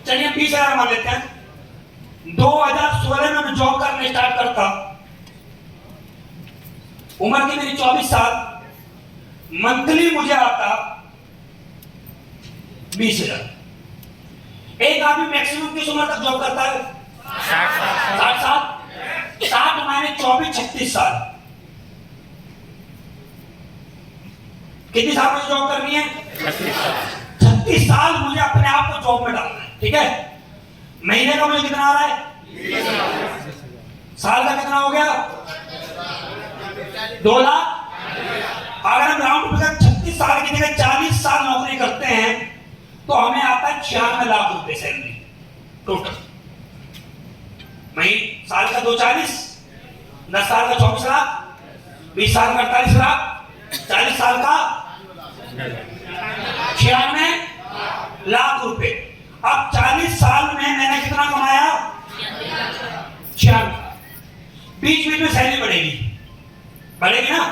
चलिए 20,000 मान लेते हैं। 2016 में मैं जॉब करने स्टार्ट करता, उम्र थी मेरी 24 साल, मंथली मुझे आता 20,000। एक आदमी मैक्सिमम किस उम्र तक जॉब करता है? 60 साल। 60 मायने 24, 36 साल। कितनी साल मुझे जॉब करनी है? 36 साल मुझे अपने आप को जॉब में डालना है, ठीक है। महीने का मुझे कितना आ रहा है? 20,000। साल का कितना हो गया? 2 लाख। अगर हम राउंड फिगर 36 साल की जगह 40 साल नौकरी करते हैं तो हमें आता है 96 लाख रुपए सैलरी टोटल। महीने साल का 2 40, 10 साल का 24 लाख, 20 साल का 48 लाख, 40 साल का 96 लाख रुपए। अब 40 साल में मैंने कितना कमाया? 96। बीच बीच में सैलरी बढ़ेगी ना?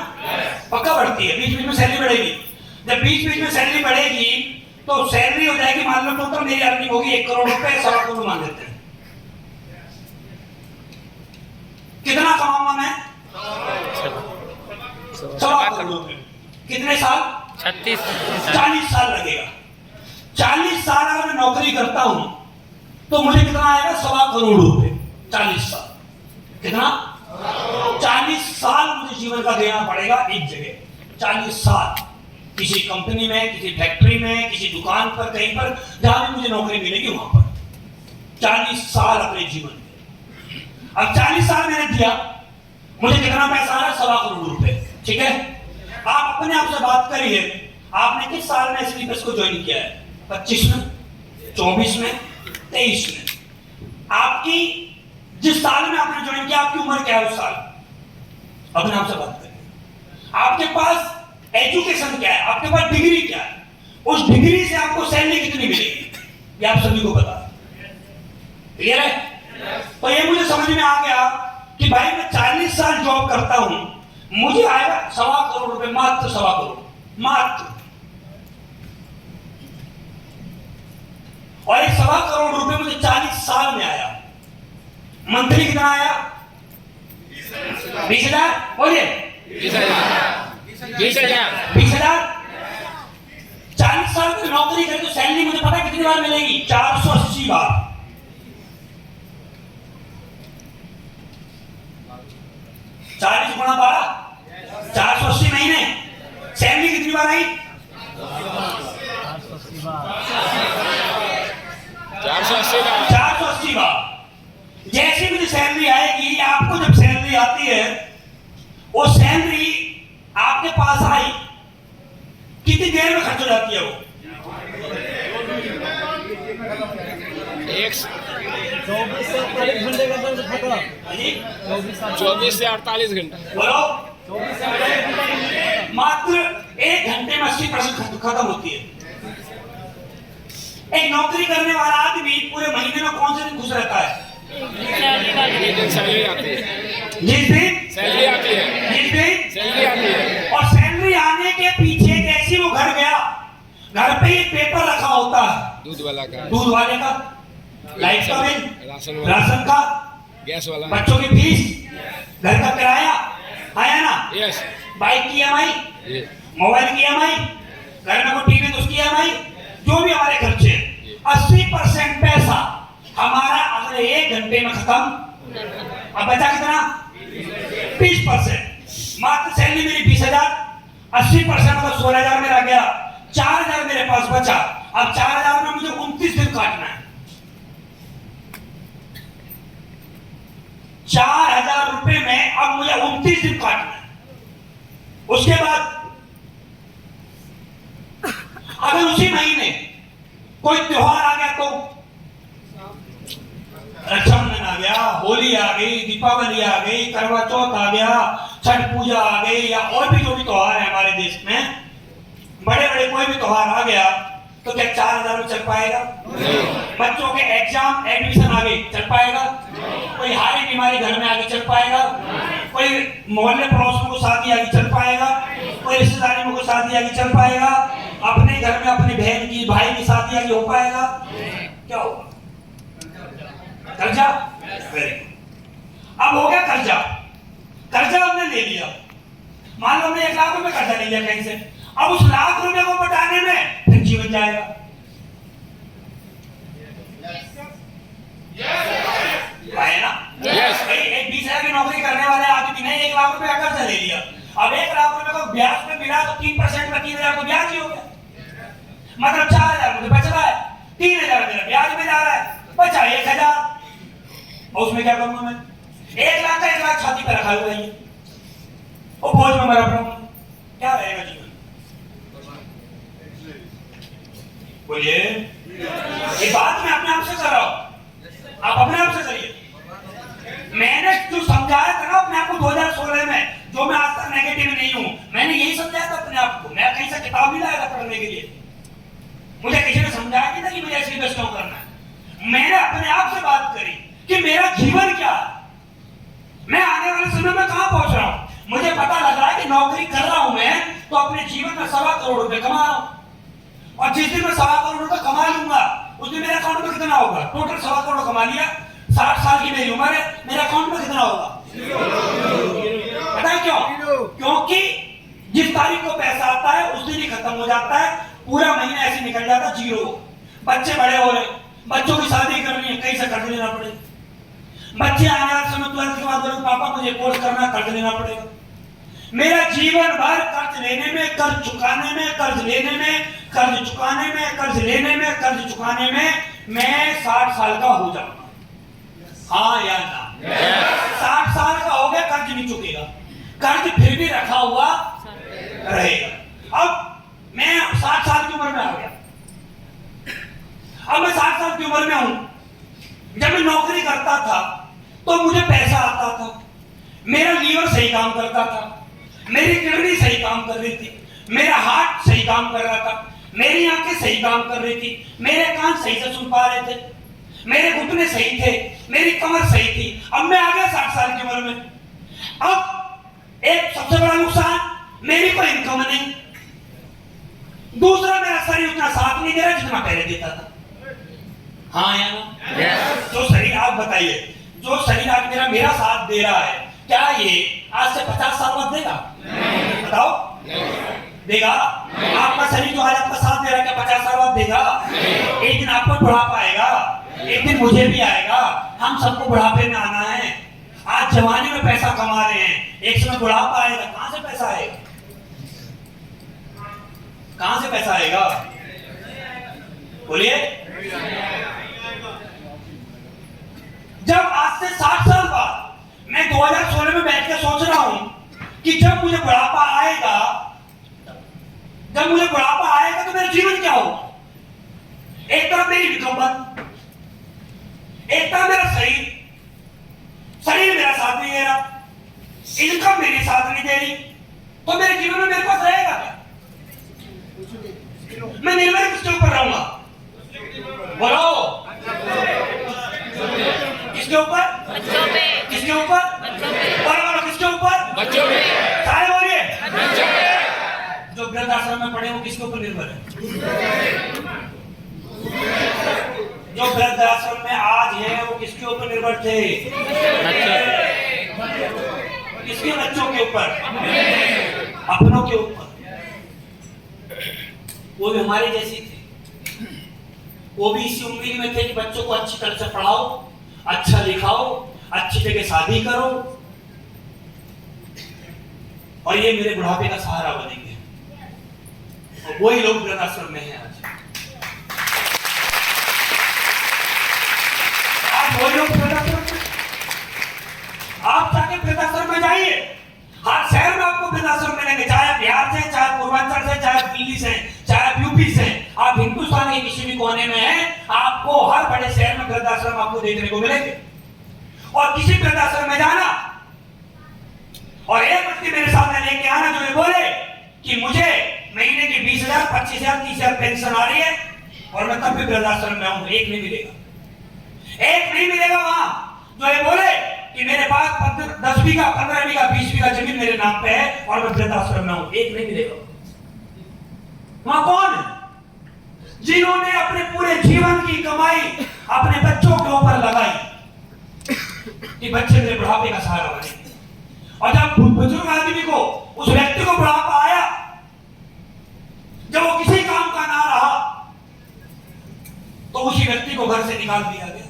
पक्का बढ़ती है, बीच बीच में सैलरी बढ़ेगी। जब बीच बीच में सैलरी बढ़ेगी तो सैलरी हो जाएगी, मान लो टोटल मेरी अर्निंग होगी 1 करोड़ रुपए, 1.25 करोड़ मान लेते हैं। कितना कमाऊंगा मैं? 1.25 करोड़ रुपए। कितने साल? 40 साल लगेगा। 40 साल अगर मैं नौकरी करता हूं तो मुझे कितना आएगा? 1.25 करोड़ रुपए। 40 साल कितना? 40 साल मुझे जीवन का देना पड़ेगा एक जगह। 40 साल किसी कंपनी में, किसी फैक्ट्री में, किसी दुकान पर, कहीं पर जहां भी मुझे नौकरी मिलेगी वहां पर 40 साल अपने जीवन में। अब 40 साल मैंने दिया, मुझे कितना पैसा आ रहा है? 1.25 करोड़ रुपए, ठीक है। आप अपने आप से बात करिए, आपने किस साल में स्लीपर्स को ज्वाइन किया है? 25 में, 24 में, 23 में। आपकी जिस साल में आपने ज्वाइन किया, आपकी उम्र क्या है उस साल? अपने आप से बात करिए। आपके पास एजुकेशन क्या है? आपके पास डिग्री क्या है? उस डिग्री से आपको सैलरी कितनी मिलेगी? ये आप सभी को पता है। क्लियर है? तो ये मुझे समझ में आ गया कि भाई मैं 40 साल जॉब करता हूं, मुझे आएगा 1.25 करोड़ रुपए, मात्र 1.25 करोड़, मात्र। और 1.25 करोड़ रुपए मुझे 40 साल में आया। मंथली कितना आया? 20,000। बोलिए 20,000। 40 साल की नौकरी करें तो सैलरी मुझे पता कितनी बार मिलेगी? 480 बार। 40 गुणा 12, 480 महीने। सैलरी कितनी बार आई? 480 बार। जैसी मुझे सैलरी आएगी, आपको जब सैलरी आती है, वो सैलरी आपके पास आई, कितनी देर में खर्च हो जाती है वो? 24 से 48 घंटे का दर्द खत्म। 24 से 48 घंटे। बोलो 24 से 48 घंटे मात्र 1 घंटे में 80% खत्म होती है। एक नौकरी करने वाला आदमी पूरे महीने में कौन से दिन खुश रहता है? जिस दिन सैलरी आती है, जिस दिन सैलरी आती है, जिस दिन सैलरी आती है। और सैलरी आने के पीछे जैसे वो घर गया, घर पे एक पेपर रखा होता है, दूध वाला का, दूध वाले का, लाइट का बिल, राशन का, गैस वाला, बच्चों की फीस, घर का किराया, आया ना? यस, बाइक की EMI, मोबाइल की EMI, घर में कोई टीवी तो उसकी EMI, जो भी हमारे खर्चे, 80% पैसा हमारा अगले 1 घंटे में खत्म। अब बचा कितना? 20%। मात्र सैलरी मेरी 20,000, 80% मतलब 16,000 मेरा गया, 4,000 मेरे पास बचा। अब 4,000 में मुझे 29 दिन काटना है। 4,000 रुपए में अब मुझे 29 दिन काटना है। उसके बाद अगर उसी महीने कोई त्योहार आ गया तो रक्षाबंधन आ गया, होली आ गई, दीपावली आ गई, करवा चौथ आ गया, छठ पूजा आ गई, या और भी जो भी त्योहार है हमारे देश में, बड़े बड़े कोई भी त्योहार आ गया तो क्या 4,000 में चल पाएगा? बच्चों के एग्जाम एडमिशन आ गई, चल पाएगा? कोई हारी बीमारी घर में आगे चल पाएगा? कोई मोहल्ले पड़ोस में कोई शादी आगे चल पाएगा? कोई रिश्तेदारी में कोई शादी आगे चल पाएगा? अपने घर में अपनी बहन की, भाई की शादी आगे हो पाएगा? क्या होगा? कर्जा, वेरी गुड। अब हो गया कर्जा, कर्जा हमने ले लिया, मान लो हमने 1 लाख रुपए कर्जा ले लिया कहीं से, अब उस लाख रुपए को बचाने में फिर जीवन जाएगा। है ना? भाई एक 20,000 की नौकरी करने वाले आदमी ने 1 लाख रुपए का कर्जा ले लिया, अब 1 लाख रुपए को ब्याज पे मिला तो 3% में 3,000 तो ब्याज ही हो गया, मतलब 4,000 मुझे बच रहा है, 3,000 मेरा ब्याज में जा रहा है, बचा 1,000, और उसमें क्या करूंगा मैं? 1 लाख का 1 लाख छाती पे रखा हुआ है, वो बोझ में मरा पड़ा, क्या रहेगा जीवन? बोलिए, ये बात मैं अपने आप से कर रहा हूं, आप अपने आप से करिए। मैंने जो समझाया था ना अपने आप को 2016 में, जो मैं आज तक नेगेटिव नहीं हूं, मैंने यही समझाया था अपने आप को, मैं कहीं से किताब नहीं लाया था पढ़ने के लिए, मुझे किसी ने समझाया नहीं था कि मुझे ऐसे क्यों करना है, मैंने अपने आप से बात करी कि मेरा जीवन क्या है, मैं आने वाले समय में कहां पहुंच रहा हूं, मुझे पता लग रहा है कि नौकरी कर रहा हूं मैं तो अपने जीवन में 1.25 करोड़ रुपए कमा रहा हूं, और जिस दिन मैं 1.25 करोड़ रुपए कमा लूंगा उस दिन मेरे अकाउंट में कितना होगा? टोटल 1.25 करोड़ कमा लिया, 60 साल की मेरी उम्र है, मेरे अकाउंट में कितना होगा? पता है क्यों? क्योंकि जिस तारीख को पैसा आता है उस दिन ही खत्म हो जाता है, पूरा महीना ऐसे निकल जाता है जीरो। बच्चे बड़े हो रहे, बच्चों की शादी करनी है, कहीं से कर्ज लेना पड़ेगा, बच्चे आने वाले समय 12th के बाद बोले पापा मुझे कोर्स करना, कर्ज लेना पड़ेगा। मेरा जीवन भर कर्ज लेने में, कर्ज चुकाने में, कर्ज लेने में, कर्ज चुकाने में, कर्ज लेने में, कर्ज चुकाने में, मैं 60 साल का हो जाऊंगा, हाँ या ना? 60 साल का हो गया, कर्ज नहीं चुकेगा, कर्ज फिर भी रखा हुआ रहेगा। अब मैं 60 साल की उम्र में आ गया, अब मैं 60 साल की उम्र में हूं, जब मैं नौकरी करता था तो मुझे पैसा आता था, मेरा लीवर सही काम करता था, मेरी किडनी सही काम कर रही थी, मेरा हार्ट सही काम कर रहा था, मेरी आंखें सही काम कर रही थी, मेरे कान सही से सुन पा रहे थे, मेरे घुटने सही थे, मेरी कमर सही थी। अब मैं आ गया 60 साल की उम्र में, अब एक सबसे बड़ा नुकसान, मेरी कोई इनकम नहीं, दूसरा मेरा शरीर उतना साथ नहीं दे रहा जितना पहले देता था, हाँ या ना? जो शरीर, आप बताइए, जो शरीर आज मेरा साथ दे रहा है, क्या ये आज से 50 साल बाद देगा? बताओ, देगा? आपका शरीर जो आज आपका साथ दे रहा है, क्या 50 साल बाद देगा? एक दिन आपको बुढ़ापा आएगा, एक दिन मुझे भी आएगा, हम सबको बुढ़ापे में आना है। आज जवानी में पैसा कमा रहे हैं, एक समय बुढ़ापा आएगा, कहां से पैसा आएगा? कहां से पैसा आएगा? बोलिए। जब आज से 60 साल बाद मैं 2016 में बैठ के सोच रहा हूं कि जब मुझे बुढ़ापा आएगा, जब मुझे बुढ़ापा आएगा तो मेरा जीवन क्या होगा? एक तरफ मेरी इनकम बंद, एक तरफ मेरा शरीर मेरा साथ नहीं दे रहा, इनकम मेरे साथ नहीं दे रही, तो मेरे जीवन में मेरे पास रहेगा क्या? मैं निर्भर किसके ऊपर रहूंगा? बोलो, किसके ऊपर? बच्चों पे। किसके ऊपर? बच्चों पे। बोलो, किसके ऊपर? बच्चों पे। सारे बोलिए। बच्चों पे। जो वृद्धाश्रम में पड़े वो किसके ऊपर निर्भर है? जो वृद्धाश्रम में आज है वो किसके ऊपर निर्भर थे? किसके? बच्चों के ऊपर, अपनों के ऊपर। वो भी हमारे जैसी थे, वो भी इसी उम्मीद में थे कि बच्चों को अच्छी तरह से पढ़ाओ, अच्छा लिखाओ, अच्छी जगह शादी करो, और ये मेरे बुढ़ापे का सहारा बनेंगे। और वही लोग वृद्धाश्रम में हैं आज। वही लोग वृद्धाश्रम में, आप जाके वृद्धाश्रम में जाइए, हर शहर में आपको वृद्धाश्रम मिलेंगे, चाहे बिहार से, चाहे पूर्वांचल से, चाहे दिल्ली से, चाहे यूपी से, आप हिंदुस्तान के किसी भी कोने में हैं, आपको हर बड़े शहर में वृद्धाश्रम आपको देखने को मिलेंगे। और किसी वृद्धाश्रम में जाना और एक व्यक्ति मेरे सामने लेके आना जो ये बोले कि मुझे महीने की 20,000, 25,000, 30,000 पेंशन आ रही है और मैं तब भी वृद्धाश्रम में हूं, एक नहीं मिलेगा, एक नहीं मिलेगा। वहां जो ये बोले कि मेरे पास 10 बीघा, 15 बीघा, 20 बीघा जमीन मेरे नाम पे है और मैं वृद्धाश्रम में हूं, एक नहीं मिलेगा। वहां कौन है? जिन्होंने अपने पूरे जीवन की कमाई अपने बच्चों के ऊपर लगाई, कि बच्चे मेरे बुढ़ापे का सहारा बने। और जब बुजुर्ग आदमी को, उस व्यक्ति को बुढ़ापा आया, जब वो किसी काम का ना रहा, तो उसी व्यक्ति को घर से निकाल दिया गया,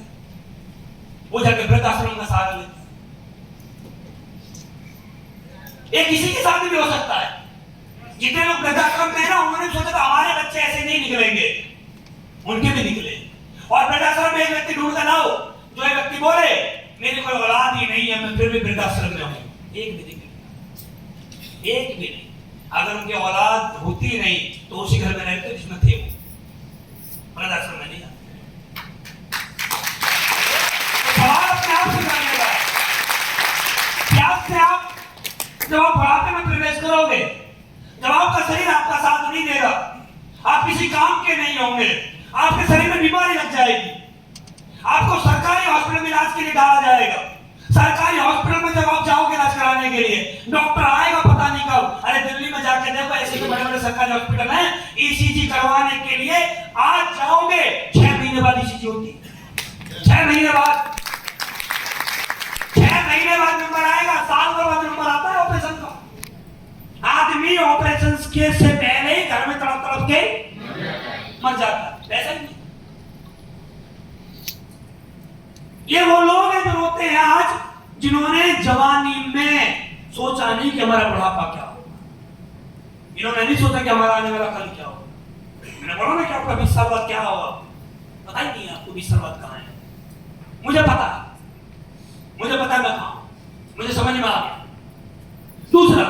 वो जाके वृद्धाश्रम का सहारा लेता। ये किसी के साथ भी हो सकता है। जितने लोग वृद्धाश्रम में है ना, उन्होंने सोचा था हमारे बच्चे ऐसे नहीं निकलेंगे, उनके भी निकले। और वृद्धाश्रम में एक व्यक्ति ढूंढ कर लाओ, जो एक व्यक्ति बोले मेरी कोई औलाद ही नहीं है, मैं फिर भी वृद्धाश्रम में हूं। एक भी नहीं, एक भी नहीं। अगर उनकी औलाद होती नहीं तो उसी घर में रहते जिसमें थे वो, वृद्धाश्रम में नहीं आते। सवाल अपने आप से करने का, क्या से आप जब आप बुढ़ापे में प्रवेश करोगे, जब आपका शरीर आपका साथ नहीं देगा, आप किसी काम के नहीं होंगे, आपके शरीर में बीमारी लग जाएगी, आपको सरकारी हॉस्पिटल में इलाज के लिए डाला जाएगा। सरकारी हॉस्पिटल में जब आप जाओगे इलाज कराने के लिए, डॉक्टर आएगा पता नहीं कब। अरे दिल्ली में जाके देखो, ऐसे के बड़े बड़े सरकारी हॉस्पिटल हैं, ईसीजी करवाने के लिए आज जाओगे 6 महीने बाद ईसीजी होती है। 6 महीने बाद, 6 महीने बाद नंबर आएगा, साल भर बाद नंबर आता है ऑपरेशन का। आदमी ऑपरेशन के से पहले ही घर में तड़प तड़प के मर जाता है। ऐसा नहीं, ये वो लोग हैं जो रोते हैं आज, जिन्होंने जवानी में सोचा नहीं कि हमारा बुढ़ापा क्या होगा। इन्होंने नहीं सोचा कि हमारा आने वाला कल क्या होगा। मैंने बोला ना कि आपका 20 साल बाद क्या होगा, पता ही नहीं है आपको 20 साल बाद कहां है। मुझे पता मैं कहां, मुझे समझ में आ गया। दूसरा,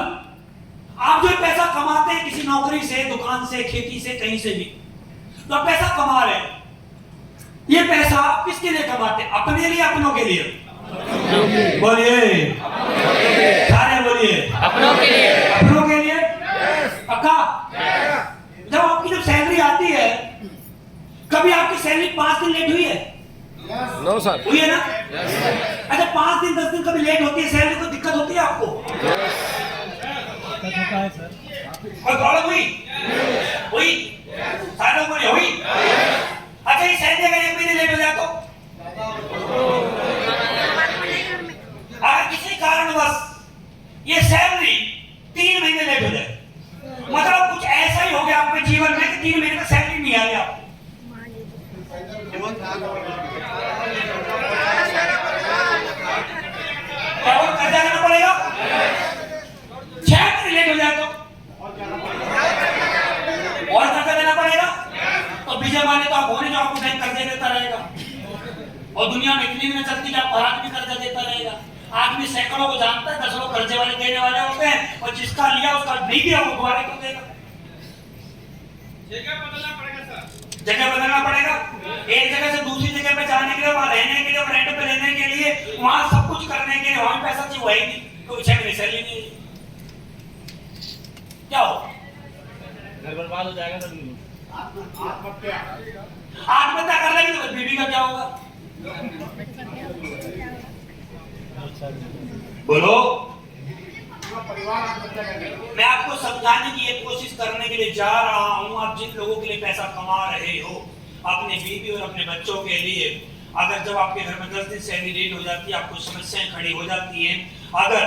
आप जो पैसा कमाते हैं किसी नौकरी से, दुकान से, खेती से, कहीं से भी, तो आप पैसा कमा रहे हैं, ये पैसा आप किसके लिए कमाते हैं? अपने लिए, अपनों के लिए? बोलिए, सारे बोलिए, अपनों के लिए। अपनों के लिए पक्का? जब आपकी सैलरी आती है, कभी आपकी सैलरी 5 दिन लेट हुई है? No sir. हुई है ना? अच्छा, 5 दिन 10 दिन कभी लेट होती है सैलरी, को दिक्कत होती है आपको? होता है सर। कोई प्रॉब्लम हुई? सारे बोलिए हुई। अच्छा, ये सैलरी अगर 1 महीने लेट हो जाए तो? अगर किसी कारणवश ये सैलरी 3 महीने लेट हो जाए, मतलब कुछ ऐसा ही हो गया आपके जीवन में कि 3 महीने तक सैलरी नहीं आ गया, क्या वो कर्जा लेना पड़ेगा? 6 महीने लेट हो जाए तो और कर्जा देना पड़ेगा। तो बीजे वाले तो आप होने जो आपको बैंक कर्जे देता रहेगा, और दुनिया में इतनी भी चलती कि आपको आदमी कर्जा देता रहेगा। आदमी सैकड़ों को जानता है, 10 लोग कर्जे वाले देने वाले होते हैं, और जिसका लिया उसका नहीं दिया वो दोबारा क्यों देगा? जगह बदलना पड़ेगा। एक जगह से दूसरी जगह पे जाने के लिए, वहां रहने के लिए, रेंट पे लेने के लिए, वहां सब कुछ करने के लिए वहां पैसा चाहिए, वही नहीं तो 6 महीने सैलरी नहीं, क्या हो? घर बर्बाद हो जाएगा सर। आत्महत्या कर लेगी तो बीवी का क्या होगा? बोलो। मैं आपको समझाने की एक कोशिश करने के लिए जा रहा हूं। आप जिन लोगों के लिए पैसा कमा रहे हो अपने बीवी और अपने बच्चों के लिए, अगर जब आपके घर में 10 दिन सैलरी लेट हो जाती है, आपको समस्याएं खड़ी हो जाती हैं, अगर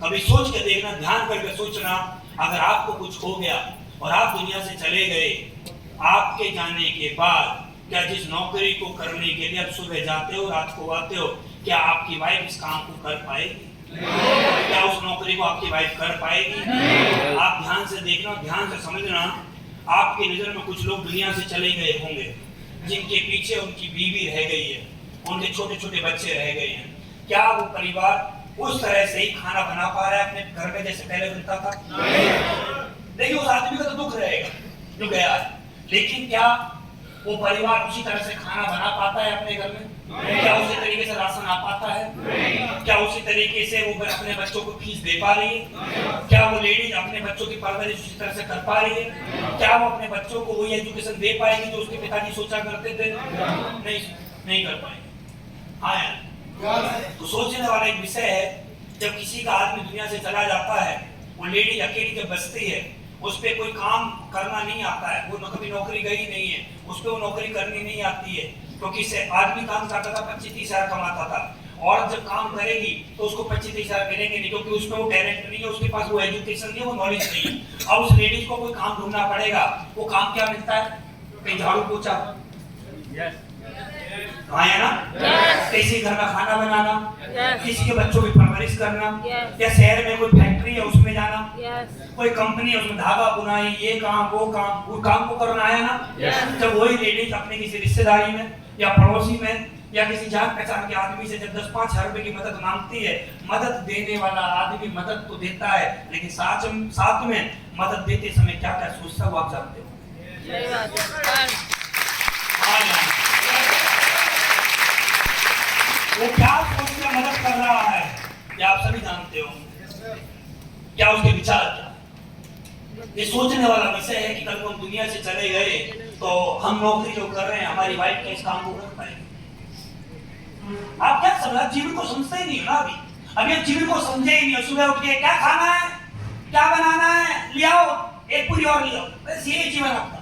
कभी सोच के देखना, ध्यान करके सोचना, अगर आपको कुछ हो गया और आप दुनिया से चले गए, आपके जाने के बाद क्या जिस नौकरी को करने के लिए आप सुबह जाते हो रात को आते हो, क्या आपकी वाइफ इस काम को कर पाएगी? क्या उस नौकरी को आपकी वाइफ कर पाएगी? आप ध्यान से देखना, ध्यान से समझना। आपकी नजर में कुछ लोग दुनिया से चले गए होंगे, जिनके पीछे उनकी बीवी रह गई है, उनके छोटे छोटे बच्चे रह गए हैं। क्या वो परिवार उस तरह से ही खाना बना पा रहा है अपने घर में जैसे पहले बनता था? देखिए, उस आदमी का तो दुख रहेगा जो गया है, लेकिन क्या वो परिवार उसी तरह से खाना बना पाता है अपने घर में? क्या उसी तरीके से राशन आ पाता है? क्या उसी तरीके से वो अपने बच्चों को फीस दे पा रही है? क्या वो लेडीज अपने बच्चों की परवरिश उसी तरह से कर पा रही है? क्या वो अपने बच्चों को वही एजुकेशन दे पाएगी जो उसके पिताजी सोचा करते थे? नहीं कर पाएगी। हाँ यार, तो सोचने वाला एक विषय है। जब किसी का आदमी दुनिया से चला जाता है, वो लेडीज अकेली जब बचती है, उस पर कोई काम करना नहीं आता है, वो कभी नौकरी गई नहीं है, उस पर वो नौकरी करनी नहीं आती है, क्योंकि आदमी काम करता था 25-30 हजार कमाता था, और जब काम करेगी तो उसको 25-30 हजार मिलेंगे नहीं, क्योंकि उसमें वो टैलेंट नहीं है, उसके पास वो एजुकेशन नहीं है, वो नॉलेज नहीं है। अब उस लेडीज को कोई काम ढूंढना पड़ेगा। वो काम क्या मिलता है? कहीं झाड़ू पोछा, हाँ है ना, किसी घर का खाना बनाना, किसी के बच्चों की परवरिश करना, या शहर में कोई फैक्ट्री है उसमें जाना, कोई कंपनी है उसमें धागा बुनाई, ये काम वो काम को करना है ना। जब वही लेडीज अपने किसी रिश्तेदारी में या पड़ोसी में या किसी जान पहचान के आदमी से जब 10-5 हजार रुपए की मदद मांगती है, मदद देने वाला आदमी मदद तो देता है, लेकिन साथ में मदद देते समय क्या क्या सोचता है वो आप जानते हो। वो क्या सोचकर मदद कर रहा है ये आप सभी जानते हो। क्या उसके विचार क्या? ये सोचने वाला विषय है कि कल को हम दुनिया से चले गए तो हम नौकरी जो कर रहे हैं हमारी वाइफ के इस काम को कर पाएंगे। आप क्या समझा? जीवन को समझते ही नहीं ना अभी जीवन को समझे ही नहीं। सुबह उठ के क्या खाना है, क्या बनाना है, ले आओ एक पूरी और ले आओ, बस ये जीवन आपका।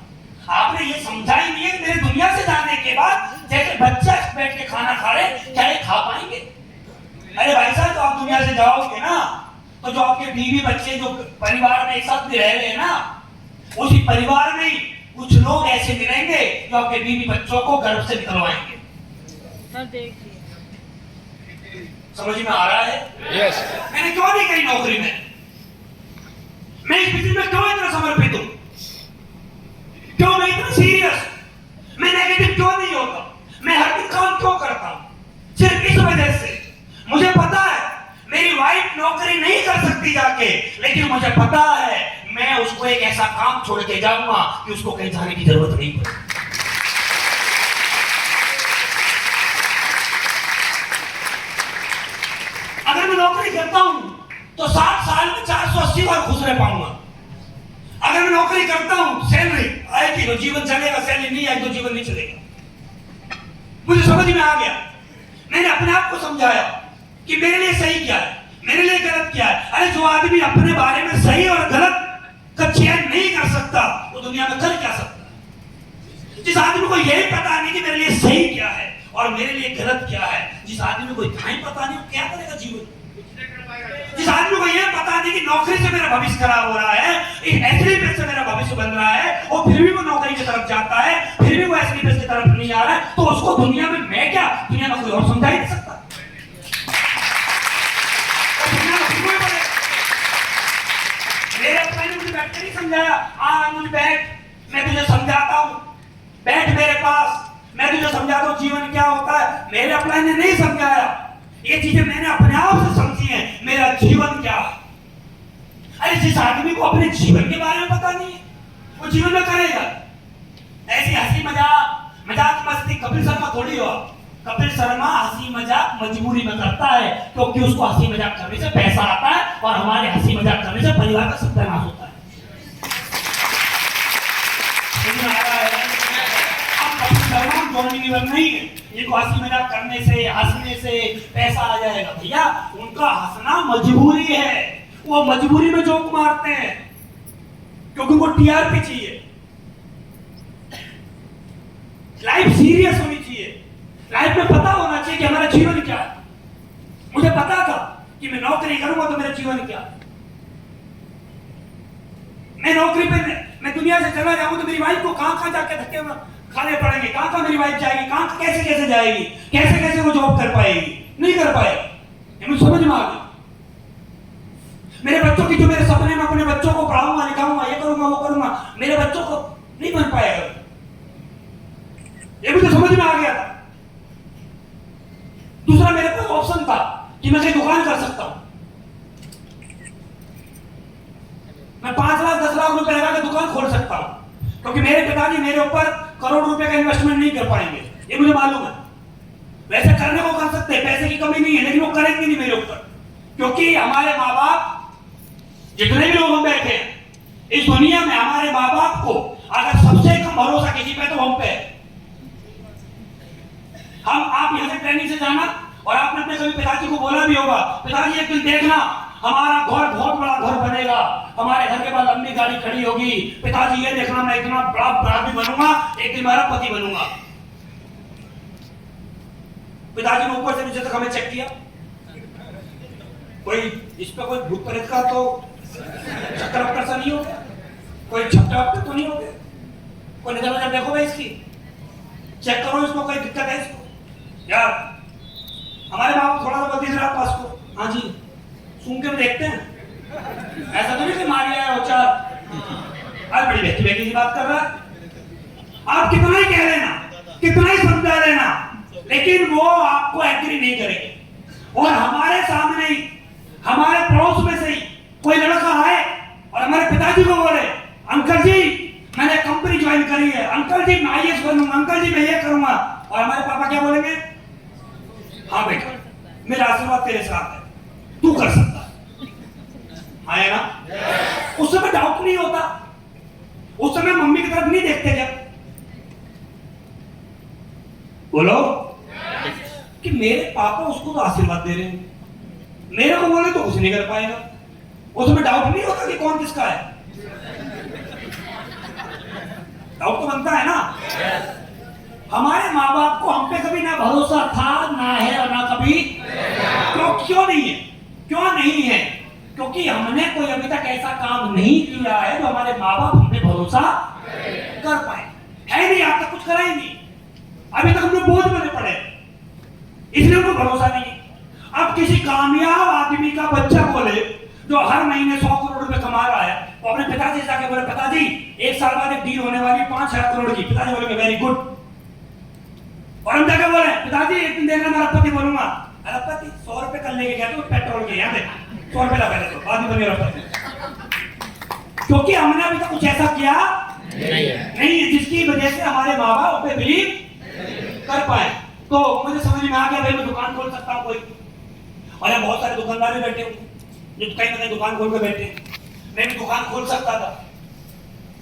आपने ये समझा ही नहीं है कि मेरे दुनिया से जाने के बाद जैसे बच्चा बैठ के खाना खा रहे, क्या ये खा पाएंगे? अरे भाई साहब, तो आप दुनिया से जाओगे ना तो जो आपके बीवी बच्चे जो परिवार में एक साथ रह रहे हैं ना, उसी परिवार में कुछ लोग ऐसे मिलेंगे जो आपके बीवी बच्चों को गर्भ से निकलवाएंगे। समझ में आ रहा है? यस। मैंने क्यों नहीं करी नौकरी में? मैं इस बिजनेस में क्यों इतना समर्पित हूं? क्यों मैं इतना सीरियस? मैं नेगेटिव क्यों नहीं होता? मैं हर दिन काम क्यों करता हूं? सिर्फ इस वजह से मुझे पता है मेरी वाइफ नौकरी नहीं कर सकती जाके, लेकिन मुझे पता है मैं उसको एक ऐसा काम छोड़ के जाऊंगा कि उसको कहीं जाने की जरूरत नहीं पड़ेगी। अगर मैं नौकरी करता हूं तो 60 साल में 480 बार खुश रह पाऊंगा। अगर मैं नौकरी करता हूं, सैलरी आएगी तो जीवन चलेगा, सैलरी नहीं आएगी तो जीवन नहीं चलेगा। मुझे समझ में आ गया। मैंने अपने आप को समझाया कि मेरे लिए सही क्या है, मेरे लिए गलत क्या है। अरे जो आदमी अपने बारे में सही और गलत का चयन नहीं कर सकता वो दुनिया में कर क्या सकता है? जिस आदमी को यही पता नहीं कि मेरे लिए सही क्या है और मेरे लिए गलत क्या है, जिस आदमी को इतना ही पता नहीं वो क्या करेगा जीवन? जिस आदमी को यह पता नहीं कि नौकरी से मेरा भविष्य खराब हो रहा है, इस एसलीपेस से मेरा भविष्य बन रहा है, और फिर भी वो नौकरी की तरफ जाता है, फिर भी वो एसलीपेस की तरफ नहीं आ रहा है, तो उसको दुनिया में मैं क्या, दुनिया में कोई और समझा ही नहीं सकता। मेरे अपने ने मुझे बैठ के नहीं समझाया, मुझे बैठ, मैं तुझे समझाता हूँ, बैठ मेरे पास, मैं तुझे समझाता हूँ जीवन क्या होता है। मेरे अपने ने नहीं समझाया, ये चीजें मैंने अपने आप से समझी हैं, मेरा जीवन क्या है। अरे जिस आदमी को अपने जीवन के बारे में पता नहीं है वो जीवन में करेगा ऐसी हंसी मजाक मस्ती। कपिल शर्मा थोड़ी हो, कपिल शर्मा हंसी मजाक मजबूरी में करता है, क्योंकि उसको हंसी मजाक करने से पैसा आता है और हमारे हंसी मजाक करने से परिवार का सत्यानाश होता है। नहीं है इनको हंसी मजाक करने से, हंसने से पैसा आ जाएगा। भैया उनका हंसना मजबूरी है, वो मजबूरी में जोक मारते हैं क्योंकि उनको टीआरपी चाहिए। लाइफ सीरियस होनी चाहिए, लाइफ में पता होना चाहिए कि हमारा जीवन क्या है। मुझे पता था कि मैं नौकरी करूंगा तो मेरा जीवन क्या है। मैं नौकरी पे मैं दुनिया से चला जाऊंगा तो मेरी वाइफ को कहां जाके धक्के खाने पड़ेंगे, कहां मेरी वाइफ जाएगी, कहां कैसे जाएगी, कैसे वो जॉब कर पाएगी, नहीं कर पाएगी। मुझे समझ में आ गया। मेरे बच्चों की जो मेरे सपने में अपने बच्चों को पढ़ाऊंगा, लिखाऊंगा, ये करूंगा वो करूंगा, मेरे बच्चों को नहीं बन पाएगा, ये मुझे समझ में आ गया था। दूसरा मेरे पास ऑप्शन था कि मैं कहीं दुकान कर सकता हूं। मैं 5 लाख 10 लाख रुपए लगा के दुकान खोल सकता हूं, क्योंकि मेरे पिताजी मेरे ऊपर करोड़ रुपए का इन्वेस्टमेंट नहीं कर पाएंगे, ये मुझे मालूम है। वैसे करने को कर सकते हैं, पैसे की कमी नहीं है, लेकिन वो करेंगे नहीं मेरे ऊपर, क्योंकि हमारे माँ बाप जितने भी लोग हम बैठे हैं इस दुनिया में, हमारे माँ बाप को अगर सबसे कम भरोसा किसी पे तो हम पे। आप यहाँ से ट्रेनिंग से जाना और आपने अपने कभी पिताजी को बोला भी होगा, पिताजी एक दिन देखना हमारा घर बहुत बड़ा घर बनेगा, हमारे घर के पास लंबी गाड़ी खड़ी होगी, पिताजी ये देखना मैं इतना बड़ा भी बनूंगा, एक दिन मैं पति बनूंगा। पिताजी ने ऊपर से नीचे तक हमें चेक किया, कोई इस पे कोई भूत प्रेत का तो चक्कर वक्कर सा नहीं हो गया, कोई झपटा वपटा तो नहीं हो गया, कोई नजर नजर देखो भाई इसकी, चेक करो इसको, कोई दिक्कत है इसको यार। हमारे बाप थोड़ा सा बल्दी जरा पास को, हाँ जी सुन के देखते हैं, ऐसा तो नहीं कि मार गया हो चार, आज बड़ी बेटी बेटी की बात कर रहा है। आप कितना ही कह लेना, कितना ही समझा लेना, लेकिन वो आपको एग्री नहीं करेंगे। और हमारे सामने ही, हमारे पड़ोस में से ही कोई लड़का आए और हमारे पिताजी को बोले, अंकल जी मैंने कंपनी ज्वाइन करी है, अंकल जी मैं आईएएस बनूंगा, अंकल जी मैं ये करूंगा, और हमारे पापा क्या बोलेंगे, हाँ बेटा मेरा आशीर्वाद तेरे साथ है, तू कर सकता है ना। उस समय डाउट नहीं होता, उस समय मम्मी की तरफ नहीं देखते जब बोलो कि मेरे पापा उसको तो आशीर्वाद दे रहे हैं, मेरे को बोले तो कुछ नहीं कर पाएगा। उसमें डाउट नहीं होता कि कौन किसका है, डाउट तो बनता है ना। हमारे माँ बाप को हम पे कभी ना भरोसा था, ना है और ना कभी। क्यों नहीं है, क्यों नहीं है? क्योंकि हमने कोई अभी तक ऐसा काम नहीं किया है जो हमारे माँ बाप हम पे भरोसा कर पाए। है नहीं, आप तक कुछ करा ही नहीं, अभी तक हमने बोझ में पड़े, इसलिए उनको भरोसा नहीं। अब किसी कामयाब आदमी का बच्चा बोले जो हर महीने 100 करोड़ रुपए कमा रहा है, वो अपने पिताजी से जाके बोले, पिताजी एक साल बाद एक डील होने वाली 5,000 करोड़ की। पिताजी बोलेंगे वेरी गुड। और हम जाके बोले, पिताजी एक दिन देना मैं अरबपति बोलूंगा। अरबपति 100 रुपए कल लेके गया तो पेट्रोल के, यहाँ देख 100 रुपए ला पहले, तो बाद में बने अरबपति। क्योंकि हमने अभी तक कुछ ऐसा किया नहीं है जिसकी वजह से हमारे माँ बाप पे बिलीव कर पाए। तो मुझे समझ में आ गया भाई मैं दुकान खोल सकता हूँ कोई, और यहाँ बहुत सारे दुकानदार भी बैठे हुए जो कहीं ना कहीं दुकान खोल के बैठे। मैं भी दुकान खोल सकता था,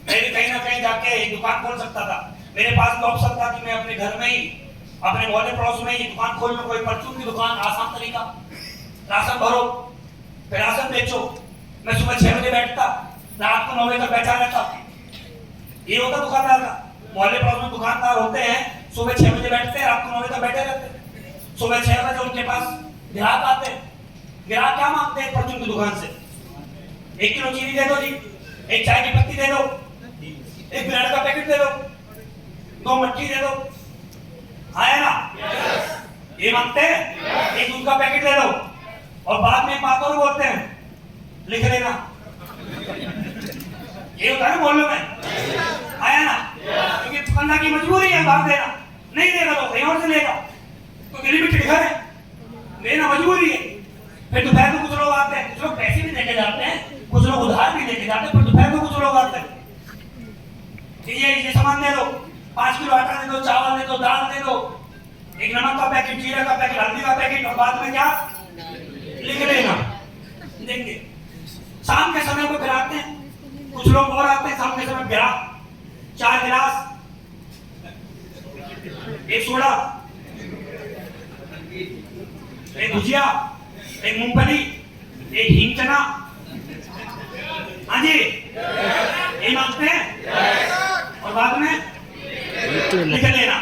मैं भी कहीं ना कहीं जाके एक दुकान खोल सकता था। मेरे पास तो ऑप्शन था कि मैं अपने घर में ही, अपने मोहल्ले पड़ोस में ही दुकान खोल लूं, कोई परचून की दुकान, आसान तरीका, राशन भरो फिर राशन बेचो। मैं सुबह 6 बजे बैठता, रात को 9 बजे तक बैठा रहता। ये होता दुकानदार का। मोहल्ले पड़ोस में दुकानदार होते हैं, सुबह 6 बजे बैठते हैं, रात को 9 बजे तक बैठे रहते। सुबह 6 बजे उनके पास ग्राहक आते हैं। ग्राहक क्या मांगते हैं परचून की दुकान से? 1 किलो चीनी दे दो जी, 1 चाय की पत्ती दे दो, 1 ब्रेड का पैकेट दे दो, 2 मट्ठी दे दो, है ना? ये मांगते हैं। 1 दूध का पैकेट दे दो, और बाद में एक बात और बोलते हैं, लिख लेना। ये होता है मोहल्लों में, आया ना? क्योंकि दुकानदार की मजबूरी है भाग देना, नहीं देगा तो कहीं और से लेगा, तो लिमिटेड घर है, लेना मजबूरी है। फिर दोपहर को कुछ लोग आते हैं, कुछ लोग पैसे भी देके जाते हैं, कुछ लोग उधार भी देके जाते हैं, पर दोपहर को कुछ लोग आते हैं कि ये सामान दे दो, 5 किलो आटा दे दो, चावल दे दो, दाल दे दो, 1 नमक का पैकेट, जीरा का पैकेट, हल्दी का पैकेट, और बाद में क्या लिख लेना देंगे। शाम के समय को गिराते हैं, कुछ लोग और आते हैं शाम के समय, गिरा 4 गिलास, 1 सोडा, 1 भुजिया, 1 मूंगफली, 1 हींग चना, हाँ जी ये मांगते हैं, और बाद में लिख लेना।